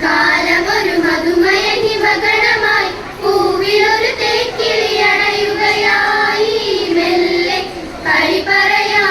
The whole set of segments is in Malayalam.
കാലമൊരു മധുമയ ഹിമഗണമായി പൂവിലൊരു തേക്കിളിയണയുകയായി മെല്ലെ കളി പറയാ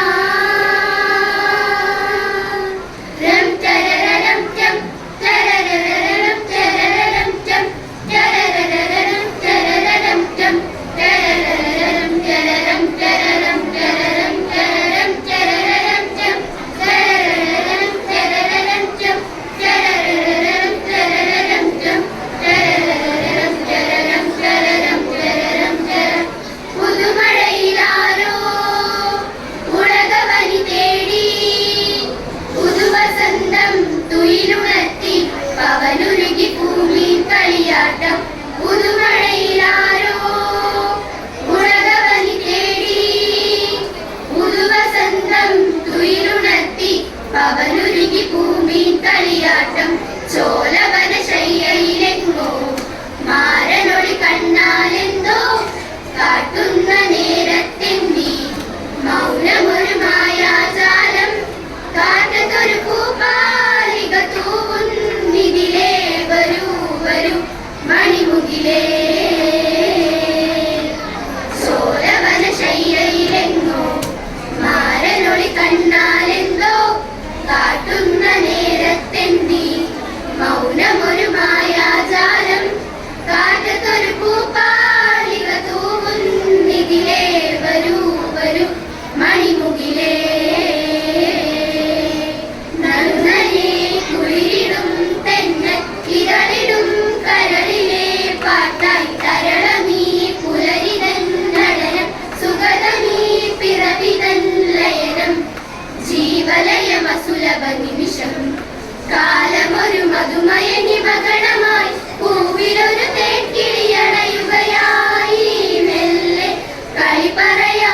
കാലമൊരു മധുമയ ഹിമഗണമായി പൂവിലൊരു തേക്കിളിയണയുകയായി മെല്ലെ കളി പറയാ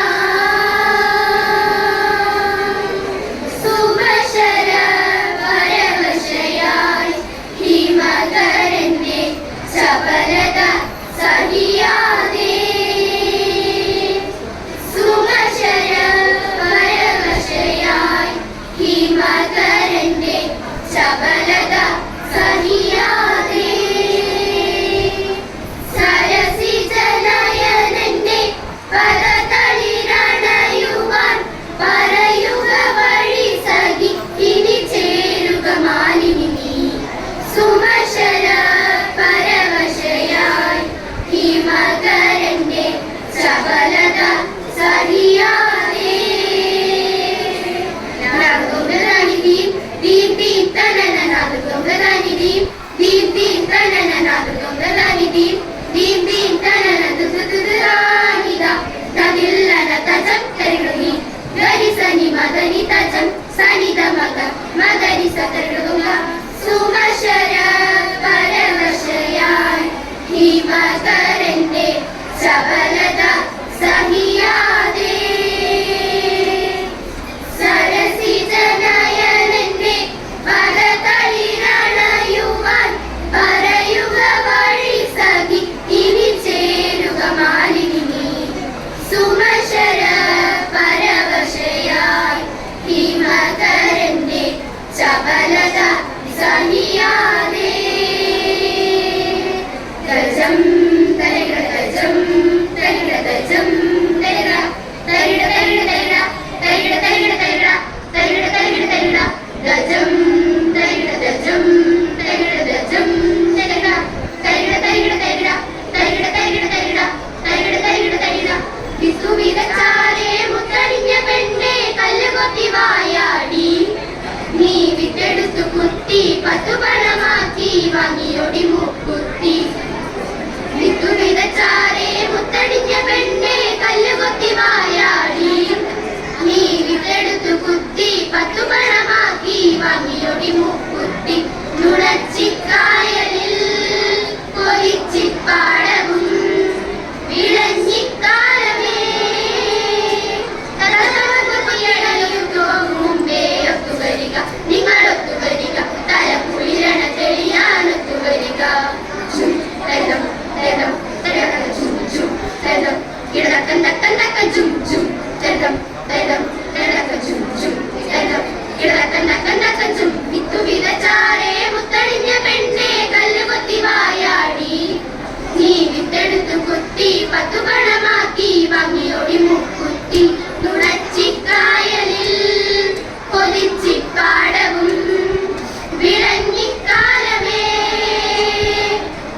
സുമശര പരവശയായി ഹിമകരന്റെ ചപലത സഹിയാതെ സുമശര പരവശയായി ഹിമകരന്റെ ചപലത സഹിയാതെ സരസിജനയനന്റെ പദതളിരണയുവാൻ പറയുക വഴി സഖി ഇനി ചേരുക മാലിനി നീ സുമശര പരവശയായി ഹിമകരന്റെ ചപലത സഹിയാതെ സുമശര പരവശയായി ഹിമകരന്റെ ചപലത സഹിയാതെ സരസിജനയനന്റെ പദതളിരണയുവാൻ പറയുക വഴി സഖി ഇനി ചേരുക മാലിനി നീ സുമശര പരവശയായി ഹിമകരന്റെ ചപലത സഹിയാതെ ഗജം തരിക ഗജം തരിക ഗജം തരിക തരിക തരിക തരിക തരിക തരിക തരിക തരിക തരിക ഗജം തരിക ഗജം തരിക ഗജം തരിക തരിക തരിക തരിക തരിക തരിക തരിക തരിക തരിക തരിക വിസു വിതച്ചാലേ മുത്തണിഞ്ഞ പെണ്ണെ കല്ലുകൊത്തി വായാടി നീ വിത്തെടുത്തു കുത്തി 10 പണമാക്കി വാങ്ങിയൊടി മുക്കുത്തി വിത്തുവിതച്ചാരേ മുത്തടിഞ്ഞ പെണ്ണെ കല്ലുകൊത്തി വായാടി നീ വിത്തെടുത്തു കുത്തി പത്തുപണമാക്കി വാങ്ങിയൊടി മൂക്കുത്തി നുണച്ചിക്കായലിൽ കൊലിച്ചിപ്പാടവും വിളഞ്ഞിക്കാലമേ മുമ്പേ ഒത്തുവരിക നിങ്ങളൊത്തുവരിക തലക്കുളിരണ തെളിയാനൊത്തുവരിക കിടക്കൻ തക്കൻ തക്കൻ ചും ചും കിടക്കൻ തക്കൻ തക്കൻ ചും വിത്തുവിതച്ചാരേ മുത്തടിഞ്ഞ പെണ്ണെ കല്ലുകൊത്തി വായാടി നീ വിത്തെടുത്തു കുത്തി പത്തുപണമാക്കി വാങ്ങിയൊടി മുക്കുത്തി നുണച്ചിക്കായലിൽ കൊതിച്ചിപ്പാടവും വിളഞ്ഞിക്കാലമേ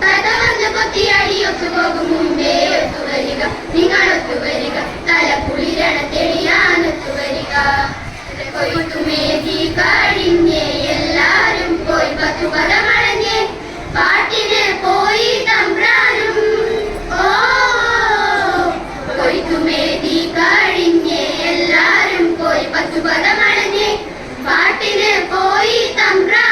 കഥ വന്ന് കൊത്തിയടിയൊത്തു പോകും മുമ്പേ ഒത്തുവരിക നിങ്ങളൊത്തുവരിക തലക്കുളിരണ തെളിയാനൊത്തുവരിക കൊയ്ത്തുമേതി കഴിഞ്ഞേ എല്ലാരും പോയി പത്തുപറമടഞ്ഞേ പാട്ടിന് പോയി തമ്പ്രാനും ഓ കൊയ്ത്തുമേതി കഴിഞ്ഞേ എല്ലാരും പോയി പത്തുപറമടഞ്ഞേ പാട്ടിന് പോയി തമ്പ്രാ